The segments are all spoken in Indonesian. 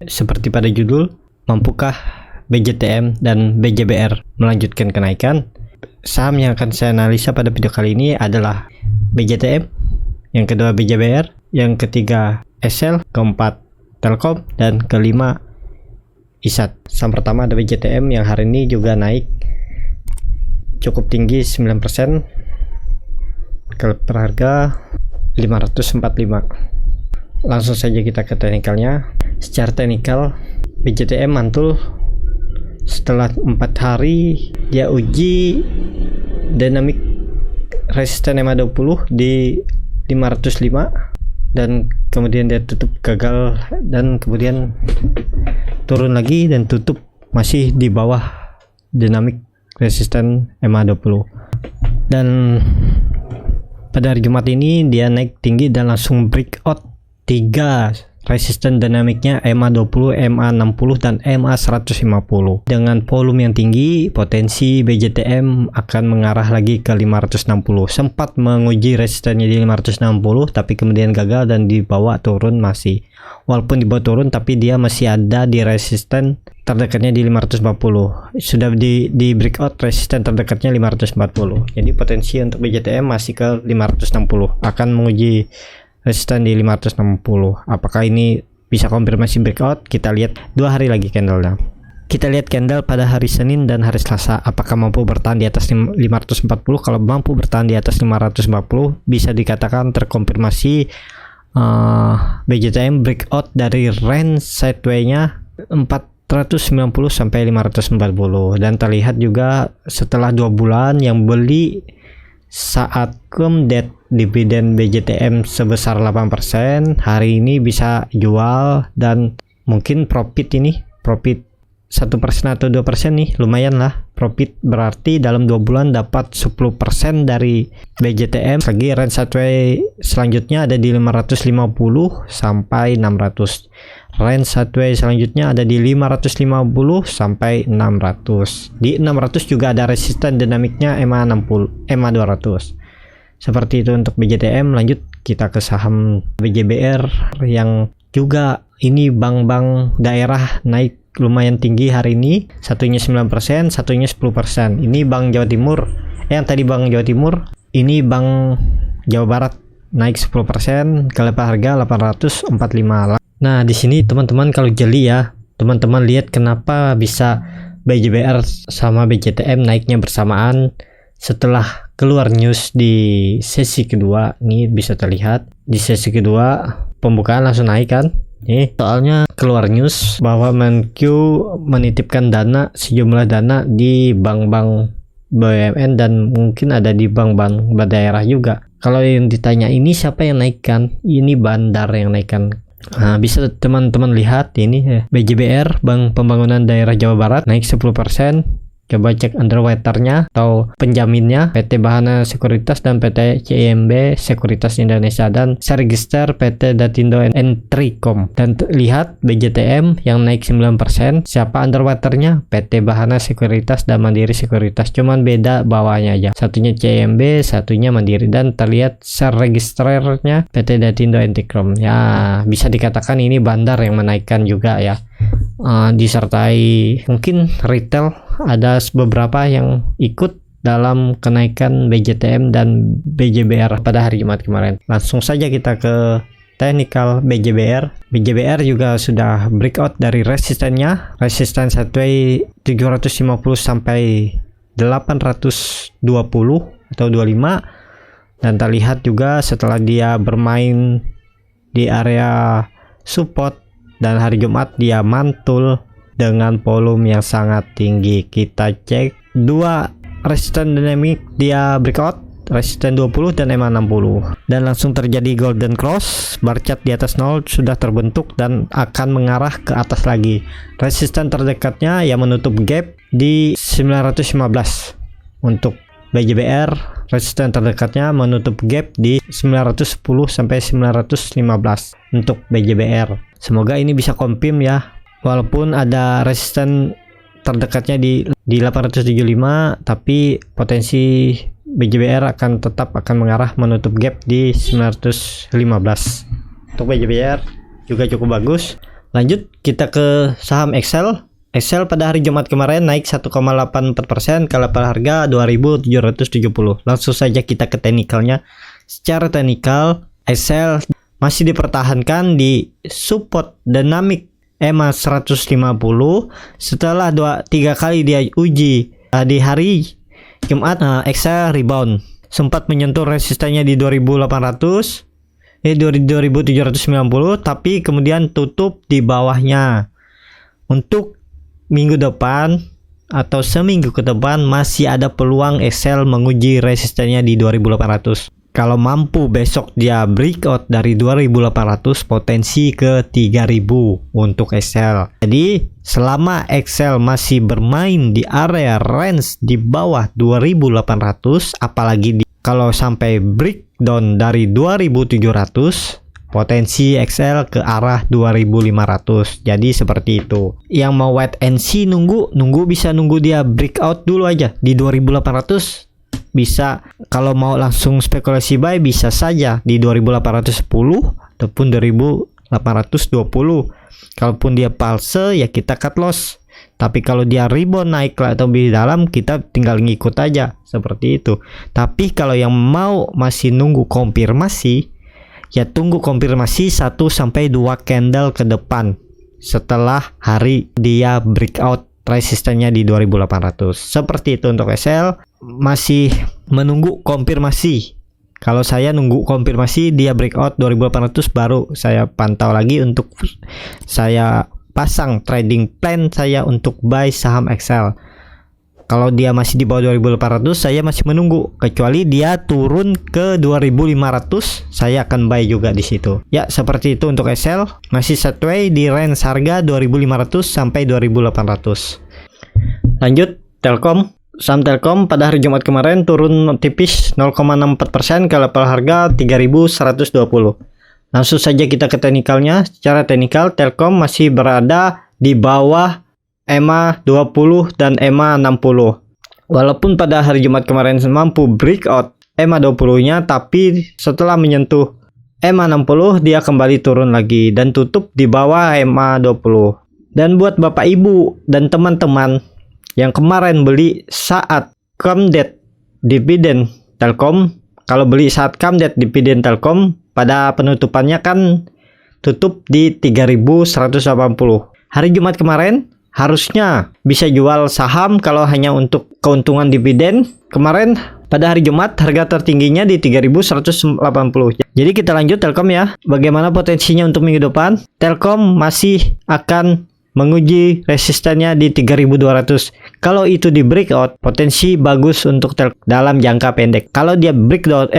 seperti pada judul, mampukah BJTM dan BJBR melanjutkan kenaikan? Saham yang akan saya analisa pada video kali ini adalah BJTM, yang kedua BJBR, yang ketiga SL, keempat Telkom, dan kelima ISAT. Saham pertama ada BJTM yang hari ini juga naik cukup tinggi 9%, kalau per harga 545. Langsung saja kita ke teknikalnya. Secara teknikal BJTM mantul setelah 4 hari dia uji dynamic resisten MA20 di 505 dan kemudian dia tutup gagal dan kemudian turun lagi dan tutup masih di bawah dynamic resisten MA20. Dan pada hari Jumat ini dia naik tinggi dan langsung breakout 3 resisten dinamiknya MA20, MA60 dan MA150. Dengan volume yang tinggi, potensi BJTM akan mengarah lagi ke 560. Sempat menguji resistennya di 560 tapi kemudian gagal dan dibawa turun masih. Walaupun dibawa turun tapi dia masih ada di resisten terdekatnya di 540. Sudah di breakout resisten terdekatnya 540. Jadi potensi untuk BJTM masih ke 560. Akan menguji resisten di 560. Apakah ini bisa konfirmasi breakout? Kita lihat 2 hari lagi candlenya. Kita lihat candle pada hari Senin dan hari Selasa, apakah mampu bertahan di atas 540. Kalau mampu bertahan di atas 540, bisa dikatakan terkonfirmasi BJTM breakout dari range sideway-nya 490 sampai 540. Dan terlihat juga setelah 2 bulan yang beli saat debt dividen BJTM sebesar 8%, hari ini bisa jual dan mungkin profit 1% atau 2% nih, lumayan lah profit. Berarti dalam 2 bulan dapat 10% dari BJTM. Lagi range sideway selanjutnya ada di 550 sampai 600. Range sideway selanjutnya ada di 550 sampai 600. Di 600 juga ada resisten dinamiknya MA200. Seperti itu untuk BJTM. Lanjut kita ke saham BJBR yang juga ini bank-bank daerah naik lumayan tinggi hari ini. Satunya 9%, satunya 10%. Ini Bank Jawa Timur. Yang tadi Bank Jawa Timur, ini Bank Jawa Barat naik 10%, kelepas harga 845. Nah, di sini teman-teman kalau jeli ya, teman-teman lihat kenapa bisa BJBR sama BJTM naiknya bersamaan setelah keluar news di sesi kedua. Ini bisa terlihat di sesi kedua pembukaan langsung naik kan. Nih, soalnya keluar news bahwa Menkyu menitipkan sejumlah dana di bank-bank BUMN dan mungkin ada di bank-bank daerah juga. Kalau yang ditanya ini siapa yang naikkan? Ini Bandar yang naikkan. Nah, bisa teman-teman lihat ini BJBR, Bank Pembangunan Daerah Jawa Barat, naik 10%. Coba cek underwriter-nya atau penjaminnya PT Bahana Sekuritas dan PT CIMB Sekuritas Indonesia, dan saya register PT Datindo Entricom. Dan lihat BJTM yang naik 9%, siapa underwriter-nya? PT Bahana Sekuritas dan Mandiri Sekuritas, cuman beda bawahnya aja, satunya CIMB, satunya Mandiri. Dan terlihat share registernya PT Datindo Entricom. Ya, bisa dikatakan ini Bandar yang menaikkan juga ya. Disertai mungkin retail, ada beberapa yang ikut dalam kenaikan BJTM dan BJBR pada hari Jumat kemarin. Langsung saja kita ke teknikal BJBR. BJBR juga sudah breakout dari resistennya, resisten sideway 750 sampai 820 atau 25, dan terlihat juga setelah dia bermain di area support dan hari Jumat dia mantul dengan volume yang sangat tinggi. Kita cek 2 resisten dinamik dia breakout, resisten 20 dan MA60, dan langsung terjadi golden cross. Bar chart di atas 0 sudah terbentuk dan akan mengarah ke atas lagi. Resisten terdekatnya yang menutup gap di 915 untuk BJBR. Resisten terdekatnya menutup gap di 910 sampai 915 untuk BJBR. Semoga ini bisa confirm ya. Walaupun ada resisten terdekatnya di 875, tapi potensi BJBR tetap akan mengarah menutup gap di 915. Untuk BJBR juga cukup bagus. Lanjut kita ke saham Excel. Excel pada hari Jumat kemarin naik 1,84% ke level harga 2.770. Langsung saja kita ke teknikalnya. Secara teknikal, Excel masih dipertahankan di support dynamic EMA 150 setelah 3 kali dia uji di hari Jumat. Excel rebound, sempat menyentuh resistennya di 2790, tapi kemudian tutup di bawahnya. Untuk minggu depan atau seminggu ke depan masih ada peluang Excel menguji resistennya di 2800. Kalau mampu besok dia breakout dari 2800, potensi ke 3000 untuk Excel. Jadi selama Excel masih bermain di area range di bawah 2800, apalagi kalau sampai breakdown dari 2700, potensi Excel ke arah 2500. Jadi seperti itu. Yang mau wait and see, nunggu bisa nunggu dia breakout dulu aja di 2800. Bisa, kalau mau langsung spekulasi buy bisa saja di 2810 ataupun 2820. Kalaupun dia palsu ya kita cut loss. Tapi kalau dia rebound naik atau lebih dalam, kita tinggal ngikut aja seperti itu. Tapi kalau yang mau masih nunggu konfirmasi, ya tunggu konfirmasi 1-2 candle ke depan setelah hari dia breakout resistennya di 2800. Seperti itu untuk Excel. Masih menunggu konfirmasi. Kalau saya nunggu konfirmasi dia breakout 2800 baru saya pantau lagi untuk saya pasang trading plan saya untuk buy saham Excel. Kalau dia masih di bawah 2800, saya masih menunggu. Kecuali dia turun ke 2500, saya akan buy juga di situ. Ya, seperti itu untuk Excel. Masih sideways di range harga 2500 sampai 2800. Lanjut, Telkom. Saham Telkom pada hari Jumat kemarin turun tipis 0,64% ke level harga 3120. Langsung saja kita ke teknikalnya. Secara teknikal, Telkom masih berada di bawah EMA 20 dan EMA 60. Walaupun pada hari Jumat kemarin mampu breakout EMA 20-nya, tapi setelah menyentuh EMA 60 dia kembali turun lagi dan tutup di bawah EMA 20. Dan buat Bapak Ibu dan teman-teman yang kemarin beli saat come date dividen Telkom, kalau beli saat come date dividen Telkom pada penutupannya kan tutup di 3180. Hari Jumat kemarin harusnya bisa jual saham kalau hanya untuk keuntungan dividen. Kemarin pada hari Jumat harga tertingginya di 3180. Jadi kita lanjut Telkom ya. Bagaimana potensinya untuk minggu depan? Telkom masih akan menguji resistennya di 3200. Kalau itu di breakout, potensi bagus untuk dalam jangka pendek. Kalau dia breakout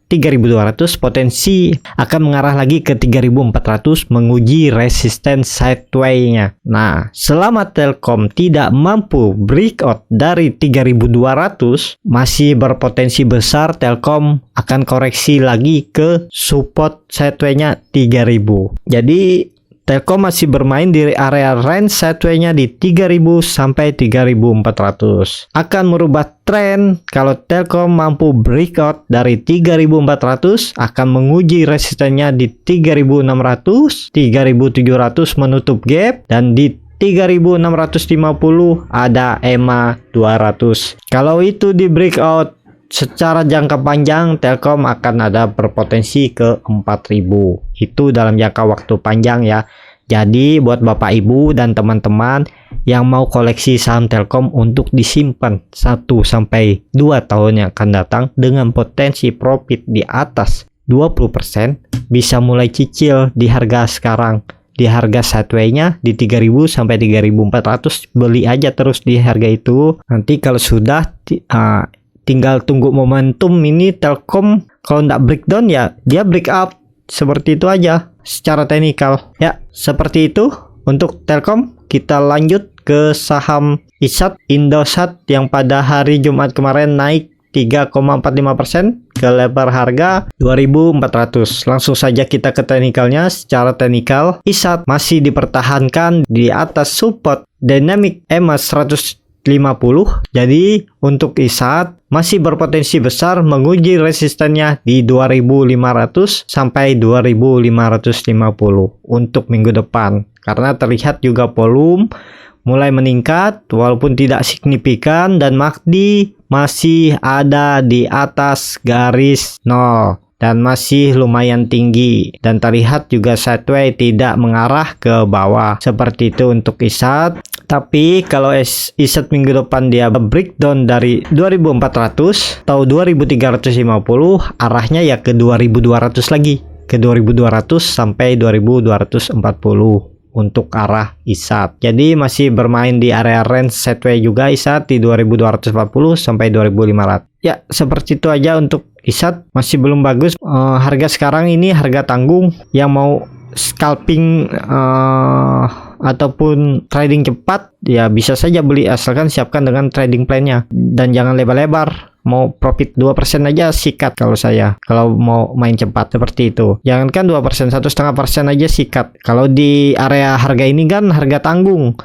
3200, potensi akan mengarah lagi ke 3400 menguji resisten sideways-nya. Nah, selama Telkom tidak mampu breakout dari 3200, masih berpotensi besar Telkom akan koreksi lagi ke support sideways-nya 3000. Jadi Telkom masih bermain di area range sideways-nya di 3000 sampai 3400. Akan merubah tren kalau Telkom mampu breakout dari 3400, akan menguji resistennya di 3600, 3700 menutup gap, dan di 3650 ada EMA 200. Kalau itu di breakout secara jangka panjang, Telkom akan ada berpotensi ke 4000. Itu dalam jangka waktu panjang ya. Jadi buat Bapak Ibu dan teman-teman yang mau koleksi saham Telkom untuk disimpan 1-2 tahun yang akan datang dengan potensi profit di atas 20%, bisa mulai cicil di harga sekarang. Di harga sideways-nya di 3000 sampai 3400, beli aja terus di harga itu. Nanti kalau sudah tinggal tunggu momentum ini Telkom, kalau nggak breakdown ya dia breakout. Seperti itu aja secara teknikal ya. Seperti itu untuk Telkom. Kita lanjut ke saham ISAT, Indosat, yang pada hari Jumat kemarin naik 3,45% ke level harga 2400. Langsung saja kita ke teknikalnya. Secara teknikal, ISAT masih dipertahankan di atas support dynamic EMA 150 Jadi untuk ISAT masih berpotensi besar menguji resistennya di 2500 sampai 2550 untuk minggu depan, karena terlihat juga volume mulai meningkat walaupun tidak signifikan, dan MACD masih ada di atas garis 0 dan masih lumayan tinggi, dan terlihat juga sideway tidak mengarah ke bawah. Seperti itu untuk ISAT. Tapi kalau ISAT minggu depan dia breakdown dari 2400 atau 2350, arahnya ya ke 2200 lagi, ke 2200 sampai 2240 untuk arah ISAT. Jadi masih bermain di area range sideway juga ISAT di 2240 sampai 2500. Ya, seperti itu aja untuk ISAT, masih belum bagus. Harga sekarang ini harga tanggung. Yang mau scalping ataupun trading cepat ya bisa saja beli, asalkan siapkan dengan trading plan-nya dan jangan lebar-lebar. Mau profit 2% aja sikat kalau saya, kalau mau main cepat seperti itu. Jangankan 2%, 1,5% aja sikat. Kalau di area harga ini kan harga tanggung,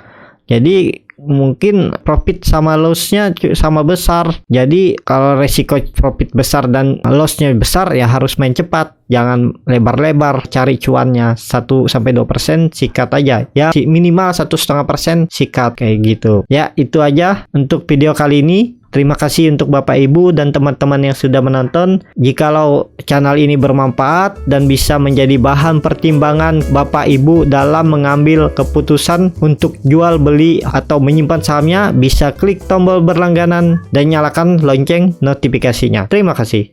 jadi mungkin profit sama loss-nya sama besar. Jadi kalau resiko profit besar dan loss-nya besar ya harus main cepat. Jangan lebar-lebar cari cuannya. 1-2% sikat aja. Ya minimal 1,5% sikat kayak gitu. Ya itu aja untuk video kali ini. Terima kasih untuk Bapak Ibu dan teman-teman yang sudah menonton. Jikalau channel ini bermanfaat dan bisa menjadi bahan pertimbangan Bapak Ibu dalam mengambil keputusan untuk jual beli atau menyimpan sahamnya, bisa klik tombol berlangganan dan nyalakan lonceng notifikasinya. Terima kasih.